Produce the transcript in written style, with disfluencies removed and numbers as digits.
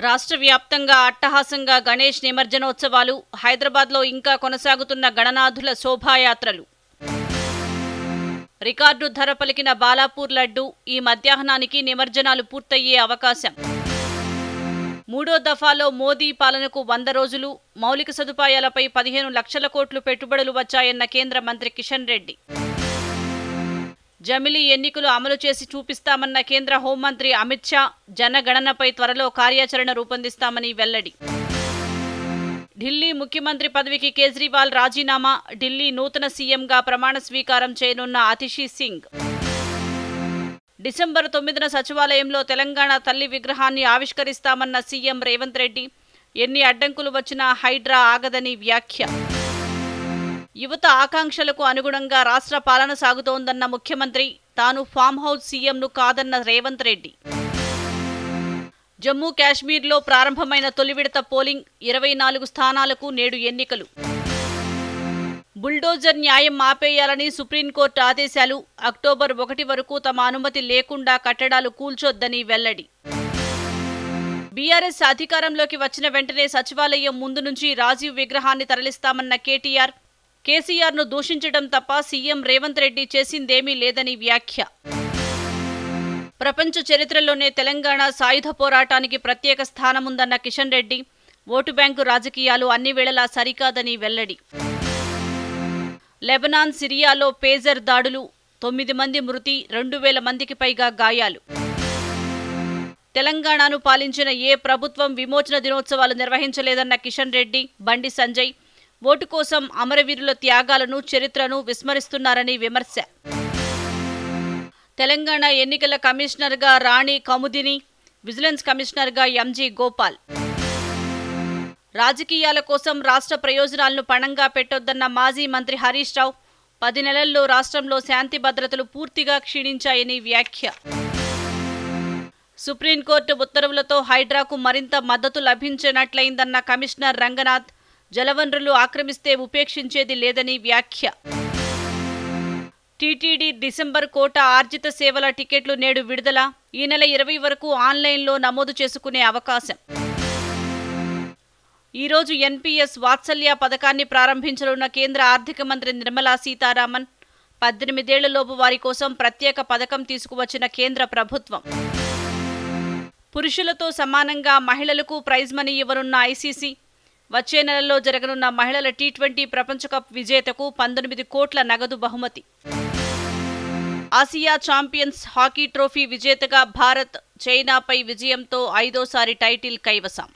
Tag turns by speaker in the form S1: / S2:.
S1: రాష్ట్ర వ్యాప్తంగా అట్టహాసంగా గణేష్ నిమజ్జనోత్సవాలు. హైదరాబాద్లో ఇంకా కొనసాగుతున్న గణనాథుల శోభాయాత్రలు. రికార్డు ధర పలికిన బాలాపూర్ లడ్డు. ఈ మధ్యాహ్నానికి నిమజ్జనాలు పూర్తయ్యే అవకాశం. మూడో దఫాలో మోదీ పాలనకు 100 రోజులు. మౌలిక సదుపాయాలపై 15 లక్షల కోట్లు పెట్టుబడులు వచ్చాయన్న కేంద్ర మంత్రి కిషన్ రెడ్డి. జమిలీ ఎన్నికలు అమలు చేసి చూపిస్తామన్న కేంద్ర హోంమంత్రి అమిత్ షా. జనగణనపై త్వరలో కార్యాచరణ రూపొందిస్తామని వెల్లడి. ఢిల్లీ ముఖ్యమంత్రి పదవికి కేజ్రీవాల్ రాజీనామా. ఢిల్లీ నూతన సీఎంగా ప్రమాణ స్వీకారం చేయనున్న అతిషి సింగ్. డిసెంబర్ 9న సచివాలయంలో తెలంగాణ తల్లి విగ్రహాన్ని ఆవిష్కరిస్తామన్న సీఎం రేవంత్ రెడ్డి. ఎన్ని అడ్డంకులు వచ్చినా హైడ్రా ఆగదని వ్యాఖ్య. యువత ఆకాంక్షలకు అనుగుణంగా రాష్ట్ర పాలన సాగుతోందన్న ముఖ్యమంత్రి. తాను ఫామ్ హౌస్ సీఎంను కాదన్న రేవంత్ రెడ్డి. జమ్మూ కాశ్మీర్లో ప్రారంభమైన తొలి విడత పోలింగ్. 24 స్థానాలకు నేడు ఎన్నికలు. బుల్డోజర్ న్యాయం ఆపేయాలని సుప్రీంకోర్టు ఆదేశాలు. అక్టోబర్ 1 వరకు తమ అనుమతి లేకుండా కట్టడాలు కూల్చొద్దని వెల్లడి. బీఆర్ఎస్ అధికారంలోకి వచ్చిన వెంటనే సచివాలయం ముందు నుంచి రాజీవ్ విగ్రహాన్ని తరలిస్తామన్న కేటీఆర్. కేసీఆర్ను దూషించడం తప్ప సీఎం రేవంత్ రెడ్డి చేసిందేమీ లేదని వ్యాఖ్య. ప్రపంచ చరిత్రలోనే తెలంగాణ సాయుధ పోరాటానికి ప్రత్యేక స్థానముందన్న కిషన్ రెడ్డి. ఓటు బ్యాంకు రాజకీయాలు అన్ని వేళలా సరికాదని వెల్లడి. లెబనాన్, సిరియాలో పేజర్ దాడులు. 9 మంది మృతి, 2000 మందికి పైగా గాయాలు. తెలంగాణను పాలించిన ఏ ప్రభుత్వం విమోచన దినోత్సవాలు నిర్వహించలేదన్న కిషన్ రెడ్డి. బండి సంజయ్. ఓటు కోసం అమరవీరుల త్యాగాలను, చరిత్రను విస్మరిస్తున్నారని విమర్శ. తెలంగాణ ఎన్నికల కమిషనర్గా రాణి కముదిని. విజిలెన్స్ కమిషనర్గా ఎంజీ గోపాల్. రాజకీయాల కోసం రాష్ట్ర ప్రయోజనాలను పణంగా పెట్టొద్దన్న మాజీ మంత్రి హరీష్ రావు. 10 నెలల్లో రాష్ట్రంలో శాంతి భద్రతలు పూర్తిగా క్షీణించాయని వ్యాఖ్య. సుప్రీంకోర్టు ఉత్తర్వులతో హైడ్రాకు మరింత మద్దతు లభించినట్లయిందన్న కమిషనర్ రంగనాథ్. జలవనరులు ఆక్రమిస్తే ఉపేక్షించేది లేదని వ్యాఖ్య. టీటీడీ డిసెంబర్ కోట ఆర్జిత సేవల టికెట్లు నేడు విడుదల. ఈ నెల 20 వరకు ఆన్లైన్లో నమోదు చేసుకునే అవకాశం. ఈరోజు ఎన్పీఎస్ వాత్సల్య పథకాన్ని ప్రారంభించనున్న కేంద్ర ఆర్థిక మంత్రి నిర్మలా సీతారామన్. 18 ఏళ్లలోపు వారి కోసం ప్రత్యేక పథకం తీసుకువచ్చిన కేంద్ర ప్రభుత్వం. పురుషులతో సమానంగా మహిళలకు ప్రైజ్ మనీ ఇవ్వనున్న ఐసీసీ. వచ్చే నెలలో జరగనున్న మహిళల టీ20 ప్రపంచ కప్ విజేతకు 19 కోట్ల నగదు బహుమతి. ఆసియా ఛాంపియన్స్ హాకీ ట్రోఫీ విజేతగా భారత్. చైనాపై విజయంతో 5వ సారి టైటిల్ కైవసం.